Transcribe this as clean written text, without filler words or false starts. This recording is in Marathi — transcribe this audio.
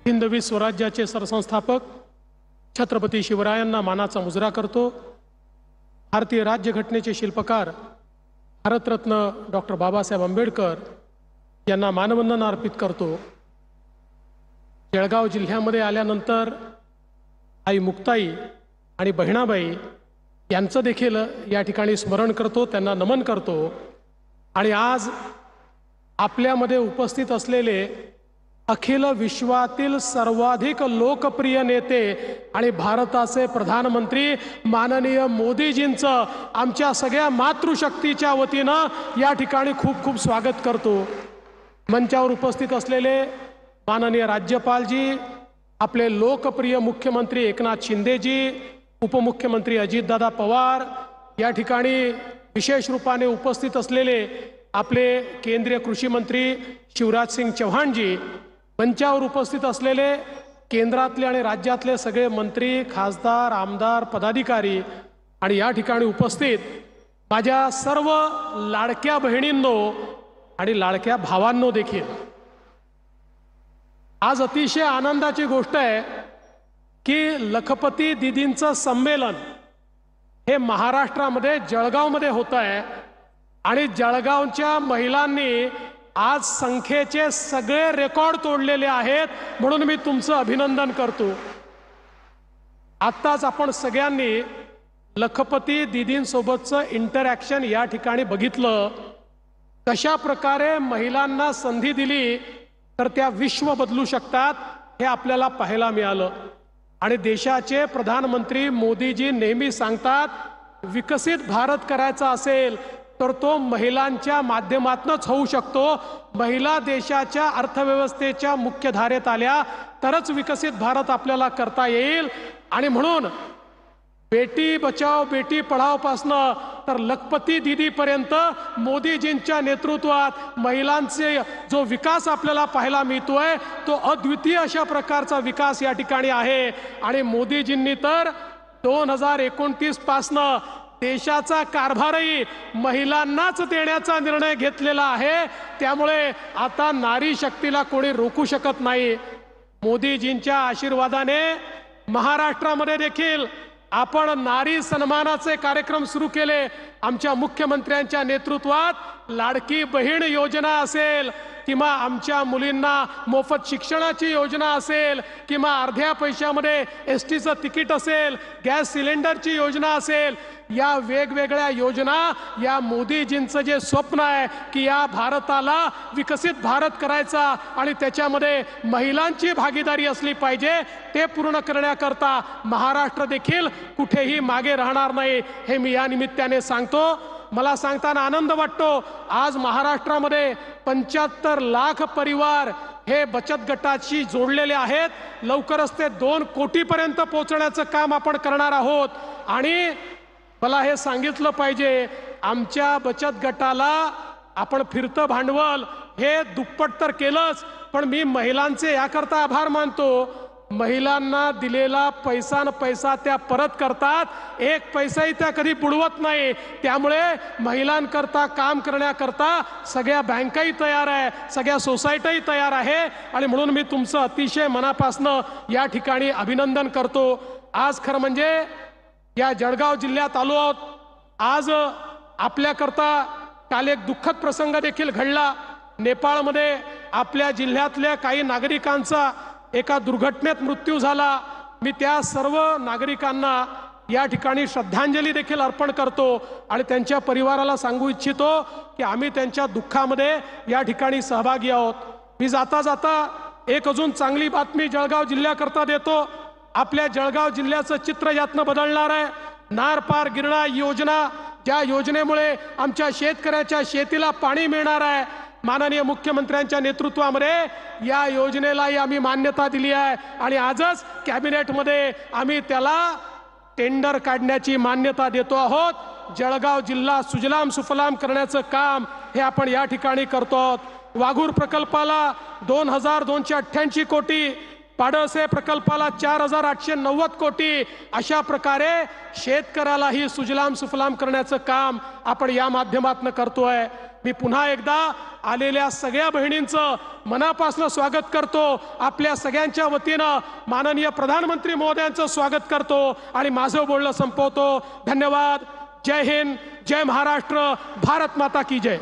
हिंदवी स्वराज्याचे सरसंस्थापक छत्रपती शिवरायांना मानाचा मुजरा करतो। भारतीय राज्यघटनेचे शिल्पकार भारतरत्न डॉक्टर बाबासाहेब आंबेडकर यांना मानवंदना अर्पित करतो। जळगाव जिल्ह्यामध्ये आल्यानंतर आई मुक्ताई आणि बहिणाबाई यांचं देखील या ठिकाणी स्मरण करतो, त्यांना नमन करतो। आणि आज आपल्यामध्ये उपस्थित असलेले अखिल विश्वातील सर्वाधिक लोकप्रिय नेते आणि भारताचे प्रधानमंत्री माननीय मोदीजींचं आमच्या सगळ्या मातृशक्तीच्या वतीनं या ठिकाणी खूप खूप स्वागत करतो। मंचावर उपस्थित असलेले माननीय राज्यपालजी, आपले लोकप्रिय मुख्यमंत्री एकनाथ शिंदेजी, उपमुख्यमंत्री अजितदादा पवार, या ठिकाणी विशेष रूपाने उपस्थित असलेले आपले केंद्रीय कृषी मंत्री शिवराज सिंग चौहानजी, मंचावर उपस्थित असलेले केंद्रातले आणि राज्यातले सगळे मंत्री, खासदार, आमदार, पदाधिकारी आणि या ठिकाणी उपस्थित माझ्या सर्व लाडक्या बहिणींनो आणि लाडक्या भावांनो देखील, आज अतिशय आनंदाची गोष्ट आहे की लखपती दीदींचं संमेलन हे महाराष्ट्रामध्ये जळगावमध्ये होत आहे आणि जळगावच्या महिलांनी आज संख्येचे सगळे रेकॉर्ड तोडलेले आहेत, म्हणून मी तुमचं अभिनंदन करतो। आत्ताच आपण सगळ्यांनी लखपती दीदींसोबतचं इंटरॅक्शन या ठिकाणी बघितलं, कशा प्रकारे महिलांना संधी दिली तर त्या विश्व बदलू शकतात हे आपल्याला पाहायला मिळालं। आणि देशाचे प्रधानमंत्री मोदीजी नेहमी सांगतात, विकसित भारत करायचा असेल तर तो महिलांच्या माध्यमातूनच होऊ शकतो। महिला देशाच्या अर्थव्यवस्थेच्या मुख्य धारेत आल्या तरच विकसित भारत आपल्याला करता येईल। आणि म्हणून बेटी बचाओ बेटी पढाओ पासनं तर लखपती दीदीपर्यंत मोदीजींच्या नेतृत्वात महिलांचे जो विकास आपल्याला पाहायला मिळतोय तो अद्वितीय अशा प्रकारचा विकास या ठिकाणी आहे। आणि मोदीजींनी तर 2029 पासनं देशाचा कारभारही महिलांनाच देण्याचा निर्णय घेतलेला आहे। त्यामुळे आता नारी शक्तीला कोणी रोखू शकत नाही। मोदीजींच्या आशीर्वादाने महाराष्ट्रामध्ये देखील आपण नारी सन्मानाचे कार्यक्रम सुरू केले। आमच्या मुख्यमंत्र्यांच्या नेतृत्वात लाडकी बहीण योजना असेल किंवा आमच्या मुलींना मोफत शिक्षणाची योजना असेल किंवा अर्ध्या पैशामध्ये एसटीचं तिकीट असेल, गॅस सिलेंडरची योजना असेल, या वेगवेगळ्या योजना, या मोदीजींचं जे स्वप्न आहे की या भारताला विकसित भारत करायचा आणि त्याच्यामध्ये महिलांची भागीदारी असली पाहिजे, ते पूर्ण करण्याकरता महाराष्ट्र देखील कुठेही मागे राहणार नाही हे मी या निमित्ताने सांगतो। मला सांगताना आनंद वाटतो, आज महाराष्ट्रामध्ये 75 लाख परिवार हे बचत गटाशी जोडलेले आहेत। लवकरच ते 2 कोटीपर्यंत पोहोचण्याचं काम आपण करणार आहोत। आणि मला हे सांगितलं पाहिजे, आमच्या बचत गटाला आपण फिरतं भांडवल हे दुप्पट तर केलंच, पण मी महिलांचे याकरता आभार मानतो, महिलांना दिलेला पैसा न पैसा त्या परत करतात, एक पैसाही त्या कधी बुडवत नाही। त्यामुळे महिलांकरता काम करण्याकरता सगळ्या बँकाही तयार आहे, सगळ्या सोसायटीही तयार आहे। आणि म्हणून मी तुमचं अतिशय मनापासनं या ठिकाणी अभिनंदन करतो। आज खरं म्हणजे या जळगाव जिल्ह्यात आलो आहोत। आज आपल्याकरता काल एक दुःखद प्रसंग देखील घडला। नेपाळमध्ये आपल्या जिल्ह्यातल्या काही नागरिकांचा एका दुर्घटनेत मृत्यू झाला। मी त्या सर्व नागरिकांना या ठिकाणी श्रद्धांजली देखील अर्पण करतो आणि त्यांच्या परिवाराला सांगू इच्छितो की आम्ही त्यांच्या दुःखामध्ये या ठिकाणी सहभागी आहोत। मी जाता जाता एक अजून चांगली बातमी जळगाव जिल्ह्याकरता देतो। आपल्या जळगाव जिल्ह्याचं चित्र यातनं बदलणार आहे। नार पार गिरणा योजना, ज्या योजनेमुळे आमच्या शेतकऱ्याच्या शेतीला पाणी मिळणार आहे, माननीय मुख्यमंत्र्यांच्या नेतृत्वामध्ये या योजनेलाही आम्ही मान्यता दिली आहे आणि आजच कॅबिनेटमध्ये आम्ही त्याला टेंडर काढण्याची मान्यता देतो आहोत। जळगाव जिल्हा सुजलाम सुफलाम करण्याचं काम हे आपण या ठिकाणी करतो आहोत। वाघूर प्रकल्पाला 2288 कोटी, पाडळसे प्रकल्पाला 4890 कोटी, अशा प्रकारे शेतकऱ्यालाही सुजलाम सुफलाम करण्याचं काम आपण या माध्यमातून करतोय। मी पुन्हा एकदा आलेल्या सगळ्या बहिणींचं मनापासून स्वागत करतो। आपल्या सगळ्यांच्या वतीनं माननीय प्रधानमंत्री महोदयांचं स्वागत करतो आणि माझं बोलणं संपवतो। धन्यवाद। जय हिंद, जय महाराष्ट्र, भारत माता की जय।